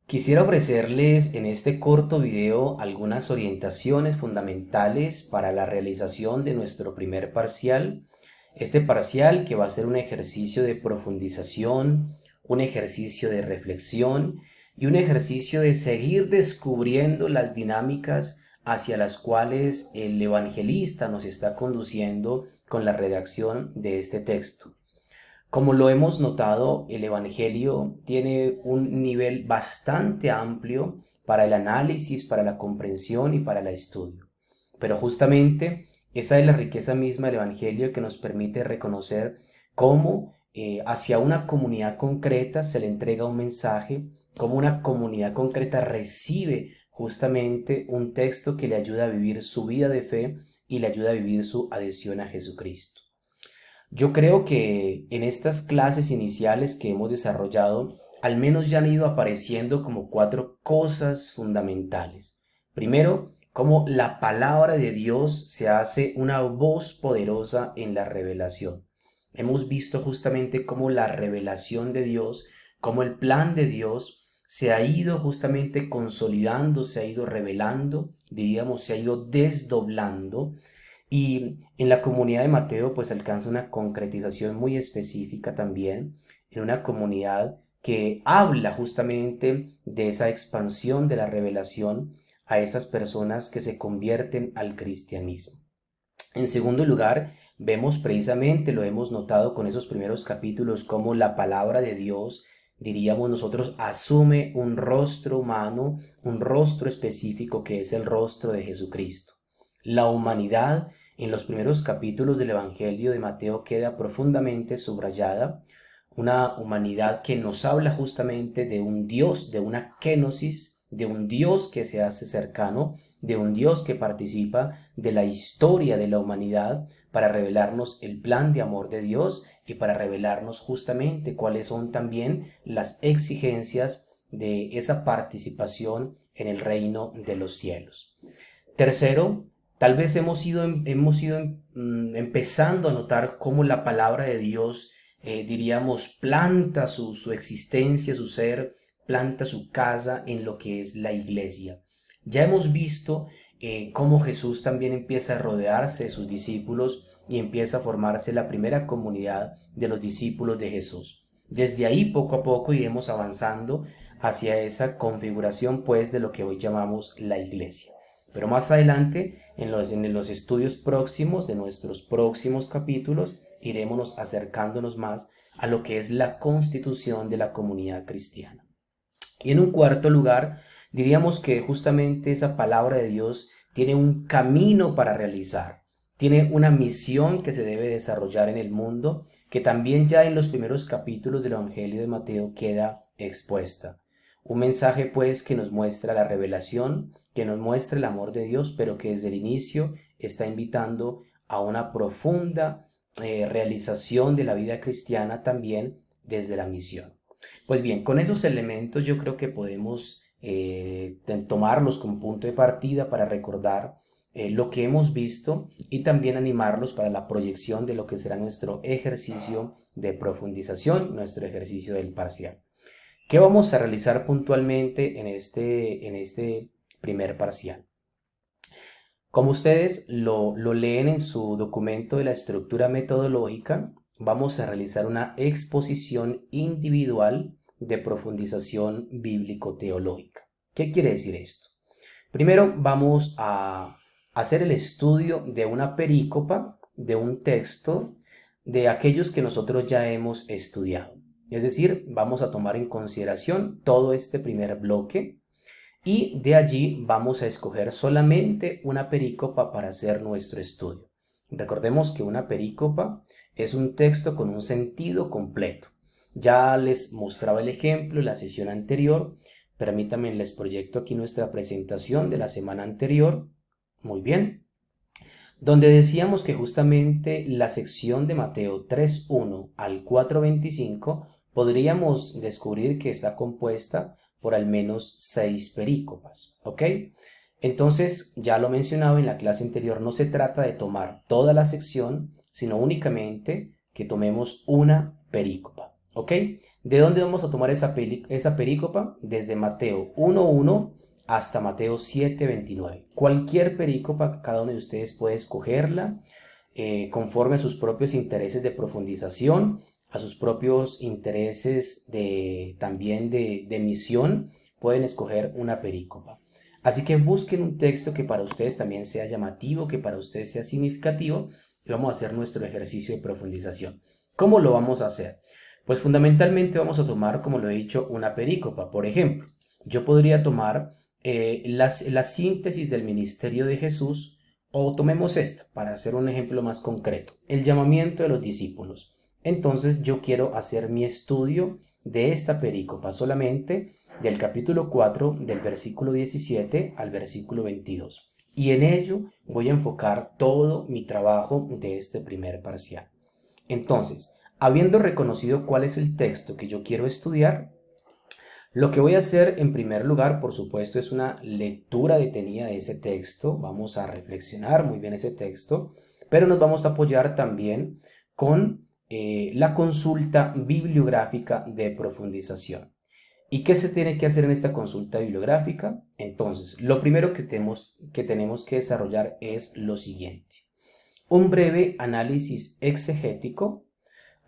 Quisiera ofrecerles en este corto video algunas orientaciones fundamentales para la realización de nuestro primer parcial. Este parcial que va a ser un ejercicio de profundización, un ejercicio de reflexión y un ejercicio de seguir descubriendo las dinámicas hacia las cuales el evangelista nos está conduciendo con la redacción de este texto. Como lo hemos notado, el Evangelio tiene un nivel bastante amplio para el análisis, para la comprensión y para el estudio. Pero justamente esa es la riqueza misma del Evangelio que nos permite reconocer cómo hacia una comunidad concreta se le entrega un mensaje, cómo una comunidad concreta recibe justamente un texto que le ayuda a vivir su vida de fe y le ayuda a vivir su adhesión a Jesucristo. Yo creo que en estas clases iniciales que hemos desarrollado, al menos ya han ido apareciendo como cuatro cosas fundamentales. Primero, cómo la palabra de Dios se hace una voz poderosa en la revelación. Hemos visto justamente cómo la revelación de Dios, cómo el plan de Dios se ha ido justamente consolidando, se ha ido revelando, diríamos, se ha ido desdoblando y en la comunidad de Mateo pues alcanza una concretización muy específica también en una comunidad que habla justamente de esa expansión de la revelación a esas personas que se convierten al cristianismo. En segundo lugar, vemos precisamente, lo hemos notado con esos primeros capítulos, cómo la palabra de Dios, diríamos nosotros, asume un rostro humano, un rostro específico que es el rostro de Jesucristo. La humanidad en los primeros capítulos del Evangelio de Mateo queda profundamente subrayada, una humanidad que nos habla justamente de un Dios, de una kénosis, de un Dios que se hace cercano, de un Dios que participa de la historia de la humanidad para revelarnos el plan de amor de Dios y para revelarnos justamente cuáles son también las exigencias de esa participación en el reino de los cielos. Tercero, tal vez hemos ido empezando a notar cómo la palabra de Dios, diríamos, planta su existencia, su ser, planta su casa en lo que es la iglesia. Ya hemos visto cómo Jesús también empieza a rodearse de sus discípulos y empieza a formarse la primera comunidad de los discípulos de Jesús. Desde ahí poco a poco iremos avanzando hacia esa configuración pues de lo que hoy llamamos la iglesia. Pero más adelante, en los estudios próximos de nuestros próximos capítulos, iremos acercándonos más a lo que es la constitución de la comunidad cristiana. Y en un cuarto lugar, diríamos que justamente esa palabra de Dios tiene un camino para realizar, tiene una misión que se debe desarrollar en el mundo, que también ya en los primeros capítulos del Evangelio de Mateo queda expuesta. Un mensaje pues que nos muestra la revelación, que nos muestra el amor de Dios, pero que desde el inicio está invitando a una profunda realización de la vida cristiana también desde la misión. Pues bien, con esos elementos yo creo que podemos tomarlos como punto de partida para recordar lo que hemos visto y también animarlos para la proyección de lo que será nuestro ejercicio de profundización, nuestro ejercicio del parcial. ¿Qué vamos a realizar puntualmente en este primer parcial? Como ustedes lo leen en su documento de la estructura metodológica, vamos a realizar una exposición individual de profundización bíblico-teológica. ¿Qué quiere decir esto? Primero vamos a hacer el estudio de una perícopa, de un texto, de aquellos que nosotros ya hemos estudiado. Es decir, vamos a tomar en consideración todo este primer bloque y de allí vamos a escoger solamente una perícopa para hacer nuestro estudio. Recordemos que una perícopa es un texto con un sentido completo. Ya les mostraba el ejemplo en la sesión anterior. Permítanme, les proyecto aquí nuestra presentación de la semana anterior. Muy bien. Donde decíamos que justamente la sección de Mateo 3:1 al 4:25 podríamos descubrir que está compuesta por al menos 6 perícopas, ¿ok? Entonces, ya lo mencionaba en la clase anterior, no se trata de tomar toda la sección, sino únicamente que tomemos una perícopa, ¿Ok? ¿De dónde vamos a tomar esa perícopa? Desde Mateo 1:1 hasta Mateo 7:29. Cualquier perícopa, cada uno de ustedes puede escogerla conforme a sus propios intereses de profundización, a sus propios intereses también de misión, pueden escoger una perícopa. Así que busquen un texto que para ustedes también sea llamativo, que para ustedes sea significativo, y vamos a hacer nuestro ejercicio de profundización. ¿Cómo lo vamos a hacer? Pues fundamentalmente vamos a tomar, como lo he dicho, una perícopa. Por ejemplo, yo podría tomar la síntesis del ministerio de Jesús, o tomemos esta para hacer un ejemplo más concreto, el llamamiento de los discípulos. Entonces yo quiero hacer mi estudio de esta perícopa solamente del capítulo 4 del versículo 17 al versículo 22. Y en ello voy a enfocar todo mi trabajo de este primer parcial. Entonces, habiendo reconocido cuál es el texto que yo quiero estudiar, lo que voy a hacer en primer lugar, por supuesto, es una lectura detenida de ese texto. Vamos a reflexionar muy bien ese texto, pero nos vamos a apoyar también con la consulta bibliográfica de profundización. ¿Y qué se tiene que hacer en esta consulta bibliográfica? Entonces, lo primero que tenemos que desarrollar es lo siguiente. Un breve análisis exegético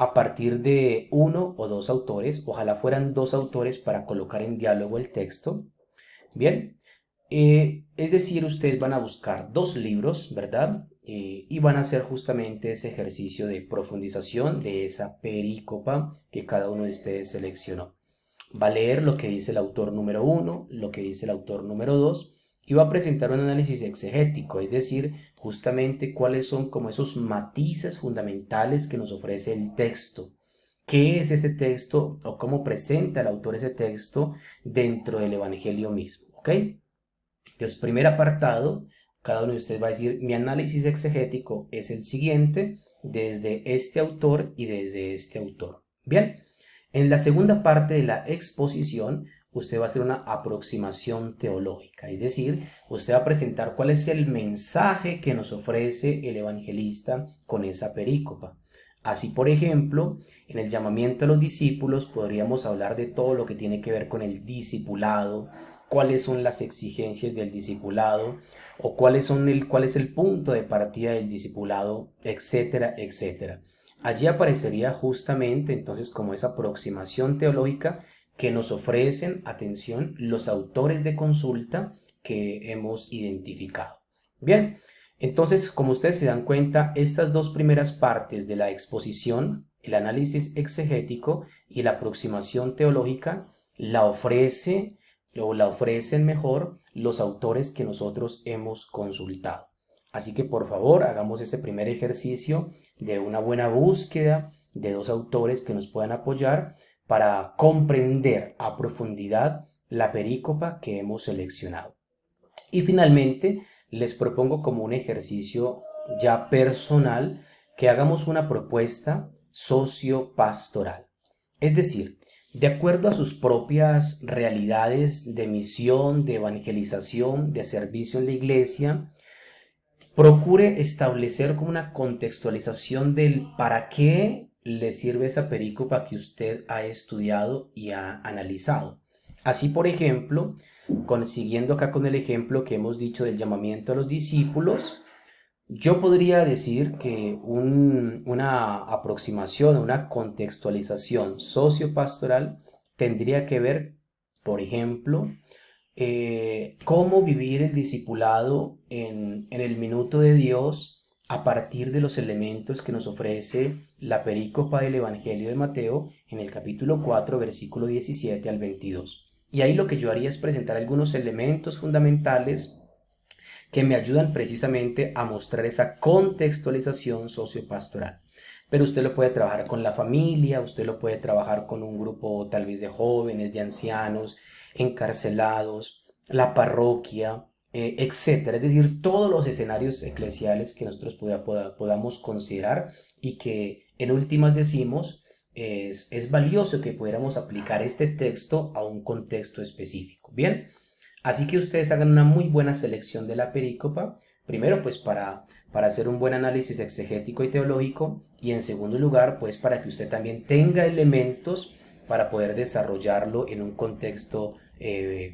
a partir de uno o dos autores, ojalá fueran dos autores para colocar en diálogo el texto. Bien, es decir, ustedes van a buscar dos libros, ¿verdad? Y van a hacer justamente ese ejercicio de profundización de esa perícopa que cada uno de ustedes seleccionó. Va a leer lo que dice el autor número uno, lo que dice el autor número dos, y va a presentar un análisis exegético, es decir, justamente cuáles son como esos matices fundamentales que nos ofrece el texto. ¿Qué es este texto o cómo presenta el autor ese texto dentro del Evangelio mismo? ¿Ok? Entonces, primer apartado, cada uno de ustedes va a decir, mi análisis exegético es el siguiente, desde este autor y desde este autor. Bien, en la segunda parte de la exposición, usted va a hacer una aproximación teológica, es decir, usted va a presentar cuál es el mensaje que nos ofrece el evangelista con esa perícopa. Así, por ejemplo, en el llamamiento a los discípulos podríamos hablar de todo lo que tiene que ver con el discipulado, cuáles son las exigencias del discipulado o cuál es el punto de partida del discipulado, etcétera, etcétera. Allí aparecería justamente entonces como esa aproximación teológica que nos ofrecen, atención, los autores de consulta que hemos identificado. Bien, entonces, como ustedes se dan cuenta, estas dos primeras partes de la exposición, el análisis exegético y la aproximación teológica, la ofrece o la ofrecen mejor los autores que nosotros hemos consultado. Así que por favor hagamos ese primer ejercicio de una buena búsqueda de dos autores que nos puedan apoyar para comprender a profundidad la perícopa que hemos seleccionado. Y finalmente les propongo como un ejercicio ya personal que hagamos una propuesta sociopastoral. Es decir, de acuerdo a sus propias realidades de misión, de evangelización, de servicio en la iglesia, procure establecer como una contextualización del para qué le sirve esa perícopa que usted ha estudiado y ha analizado. Así, por ejemplo, siguiendo acá con el ejemplo que hemos dicho del llamamiento a los discípulos, yo podría decir que una aproximación, una contextualización sociopastoral tendría que ver, por ejemplo, cómo vivir el discipulado en el minuto de Dios a partir de los elementos que nos ofrece la perícopa del Evangelio de Mateo en el capítulo 4, versículo 17 al 22. Y ahí lo que yo haría es presentar algunos elementos fundamentales que me ayudan precisamente a mostrar esa contextualización sociopastoral. Pero usted lo puede trabajar con la familia, usted lo puede trabajar con un grupo tal vez de jóvenes, de ancianos, encarcelados, la parroquia, etcétera. Es decir, todos los escenarios eclesiales que nosotros podamos considerar y que en últimas decimos es valioso que pudiéramos aplicar este texto a un contexto específico. Bien. Así que ustedes hagan una muy buena selección de la perícopa, Primero, pues para hacer un buen análisis exegético y teológico, y en segundo lugar, pues para que usted también tenga elementos para poder desarrollarlo en un contexto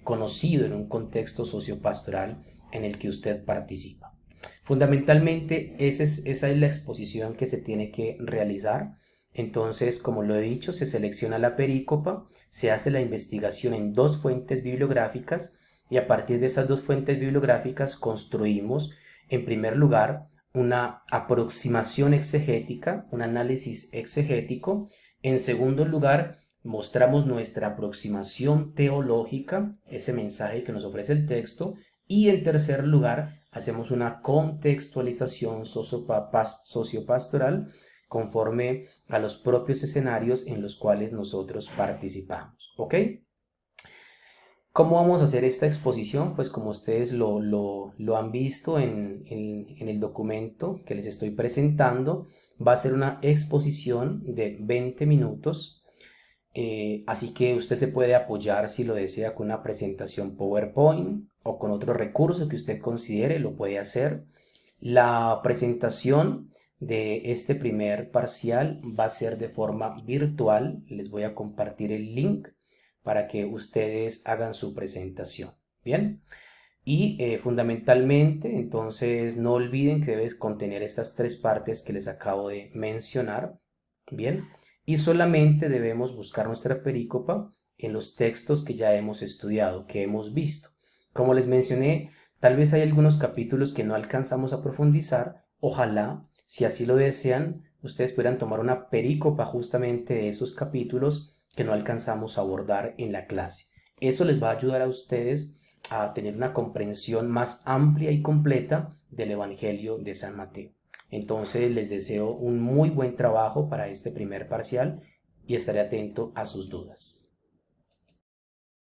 conocido, en un contexto sociopastoral en el que usted participa. Fundamentalmente, esa es la exposición que se tiene que realizar. Entonces, como lo he dicho, se selecciona la perícopa, se hace la investigación en dos fuentes bibliográficas y a partir de esas dos fuentes bibliográficas construimos, en primer lugar, una aproximación exegética, un análisis exegético. En segundo lugar, mostramos nuestra aproximación teológica, ese mensaje que nos ofrece el texto. Y en tercer lugar, hacemos una contextualización sociopastoral conforme a los propios escenarios en los cuales nosotros participamos. ¿Ok? ¿Cómo vamos a hacer esta exposición? Pues como ustedes lo han visto en el documento que les estoy presentando, va a ser una exposición de 20 minutos. Así que usted se puede apoyar si lo desea con una presentación PowerPoint o con otro recurso que usted considere, lo puede hacer. La presentación de este primer parcial va a ser de forma virtual. Les voy a compartir el link para que ustedes hagan su presentación. Bien. Y fundamentalmente, entonces no olviden que debe contener estas tres partes que les acabo de mencionar. Bien. Y solamente debemos buscar nuestra perícopa en los textos que ya hemos estudiado, que hemos visto. Como les mencioné, tal vez hay algunos capítulos que no alcanzamos a profundizar. Ojalá, si así lo desean, ustedes puedan tomar una perícopa justamente de esos capítulos que no alcanzamos a abordar en la clase. Eso les va a ayudar a ustedes a tener una comprensión más amplia y completa del Evangelio de San Mateo. Entonces les deseo un muy buen trabajo para este primer parcial y estaré atento a sus dudas.